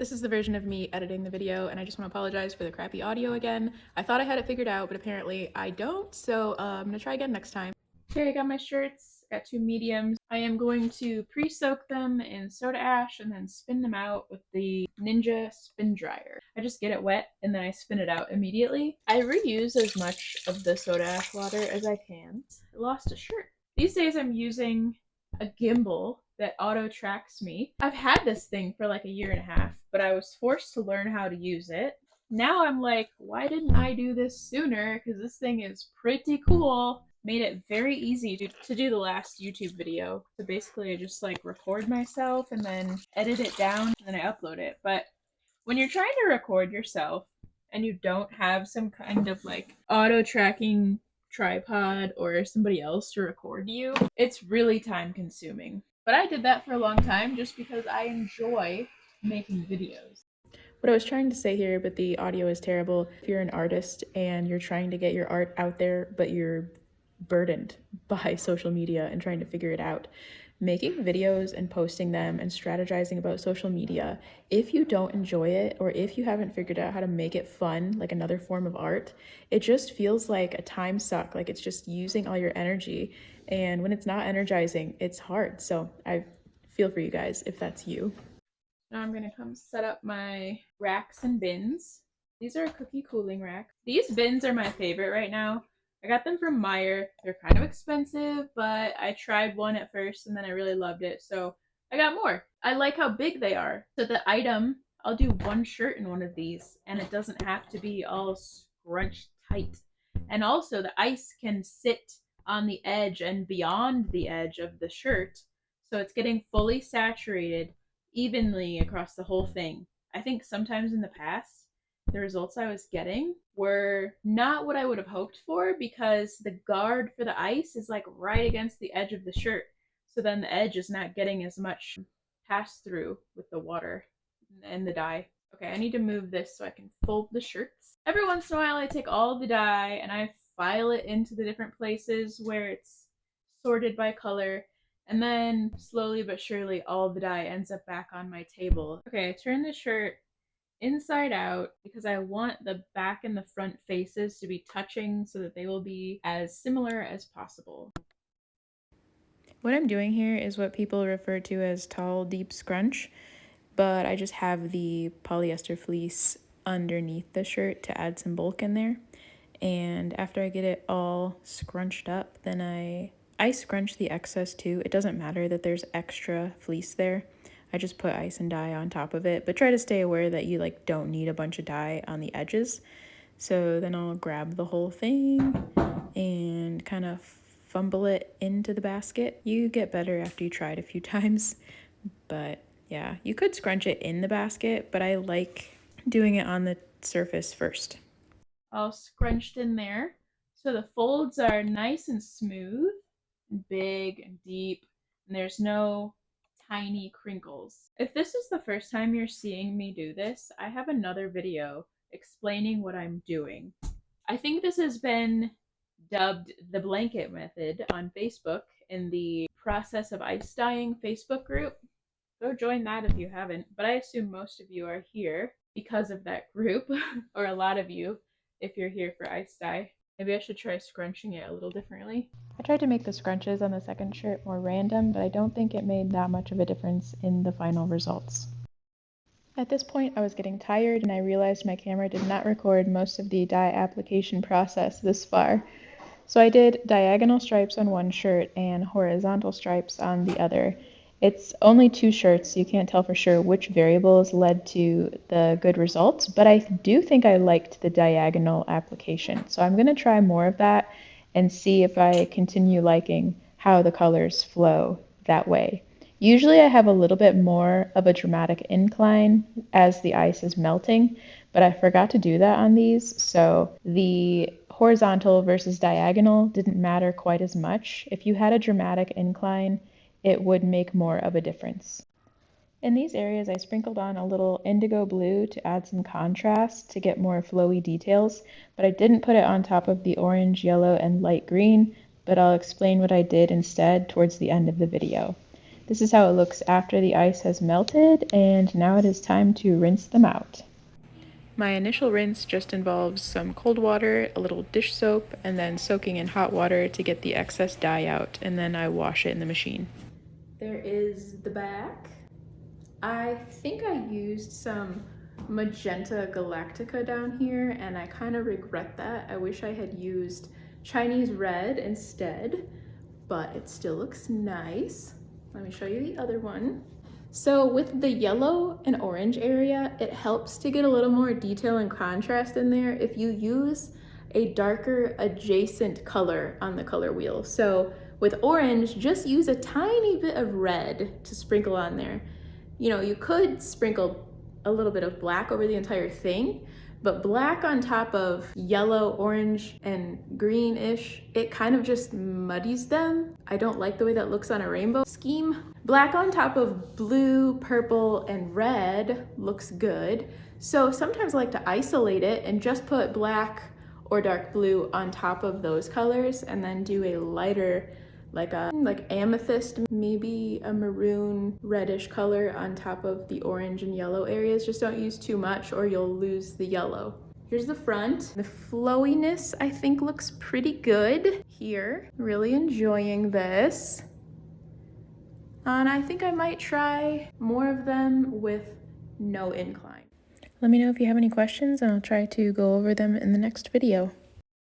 This is the version of me editing the video, and I just want to apologize for the crappy audio again. I thought I had it figured out, but apparently I don't, so I'm gonna try again next time. Okay, I got my shirts, got 2 mediums. I am going to pre-soak them in soda ash and then spin them out with the Ninja spin dryer. I just get it wet and then I spin it out immediately. I reuse as much of the soda ash water as I can. I lost a shirt. These days I'm using a gimbal that auto tracks me. I've had this thing for like a year and a half, but I was forced to learn how to use it. Now I'm like, why didn't I do this sooner? Because this thing is pretty cool. Made it very easy to do the last YouTube video. So basically I just like record myself and then edit it down and then I upload it. But when you're trying to record yourself and you don't have some kind of like auto tracking tripod or somebody else to record you, it's really time consuming. But I did that for a long time just because I enjoy making videos. What I was trying to say here, but the audio is terrible. If you're an artist and you're trying to get your art out there, but you're burdened by social media and trying to figure it out, making videos and posting them and strategizing about social media, if you don't enjoy it or if you haven't figured out how to make it fun, like another form of art, it just feels like a time suck, like it's just using all your energy. And when it's not energizing, it's hard. So I feel for you guys if that's you. Now I'm gonna come set up my racks and bins. These are cookie cooling racks. These bins are my favorite right now. I got them from Meijer. They're kind of expensive, but I tried one at first and then I really loved it, so I got more. I like how big they are. So the item, I'll do one shirt in one of these, and it doesn't have to be all scrunched tight. And also the ice can sit on the edge and beyond the edge of the shirt, so it's getting fully saturated evenly across the whole thing. I think sometimes in the past, the results I was getting were not what I would have hoped for because the guard for the ice is like right against the edge of the shirt. So then the edge is not getting as much pass through with the water and the dye. Okay, I need to move this so I can fold the shirts. Every once in a while I take all the dye and I file it into the different places where it's sorted by color. And then slowly but surely all the dye ends up back on my table. Okay, I turn the shirt inside out because I want the back and the front faces to be touching so that they will be as similar as possible. What I'm doing here is what people refer to as tall, deep scrunch, but I just have the polyester fleece underneath the shirt to add some bulk in there. And after I get it all scrunched up, then I scrunch the excess too. It doesn't matter that there's extra fleece there. I just put ice and dye on top of it, but try to stay aware that you like don't need a bunch of dye on the edges. So then I'll grab the whole thing and kind of fumble it into the basket. You get better after you try it a few times, but yeah, you could scrunch it in the basket, but I like doing it on the surface first. All scrunched in there. So the folds are nice and smooth and big and deep, and there's no tiny crinkles. If this is the first time you're seeing me do this, I have another video explaining what I'm doing. I think this has been dubbed the blanket method on Facebook in the Process of Ice Dyeing Facebook group. Go join that if you haven't, but I assume most of you are here because of that group, or a lot of you if you're here for ice dye. Maybe I should try scrunching it a little differently. I tried to make the scrunches on the second shirt more random, but I don't think it made that much of a difference in the final results. At this point, I was getting tired and I realized my camera did not record most of the dye application process this far. So I did diagonal stripes on one shirt and horizontal stripes on the other. It's only 2 shirts, so you can't tell for sure which variables led to the good results, but I do think I liked the diagonal application. So I'm going to try more of that and see if I continue liking how the colors flow that way. Usually I have a little bit more of a dramatic incline as the ice is melting, but I forgot to do that on these, so the horizontal versus diagonal didn't matter quite as much. If you had a dramatic incline, it would make more of a difference. In these areas, I sprinkled on a little indigo blue to add some contrast to get more flowy details, but I didn't put it on top of the orange, yellow, and light green, but I'll explain what I did instead towards the end of the video. This is how it looks after the ice has melted, and now it is time to rinse them out. My initial rinse just involves some cold water, a little dish soap, and then soaking in hot water to get the excess dye out, and then I wash it in the machine. There is the back. I think I used some Magenta Galactica down here, and I kind of regret that. I wish I had used Chinese red instead, but it still looks nice. Let me show you the other one. So with the yellow and orange area, it helps to get a little more detail and contrast in there if you use a darker adjacent color on the color wheel. So with orange, just use a tiny bit of red to sprinkle on there. You know, you could sprinkle a little bit of black over the entire thing, but black on top of yellow, orange, and greenish, it kind of just muddies them. I don't like the way that looks on a rainbow scheme. Black on top of blue, purple, and red looks good. So sometimes I like to isolate it and just put black or dark blue on top of those colors, and then do a lighter, like amethyst, maybe a maroon reddish color on top of the orange and yellow areas. Just don't use too much or you'll lose the yellow. Here's the front. The flowiness I think looks pretty good here. Really enjoying this. And I think I might try more of them with no incline. Let me know if you have any questions and I'll try to go over them in the next video.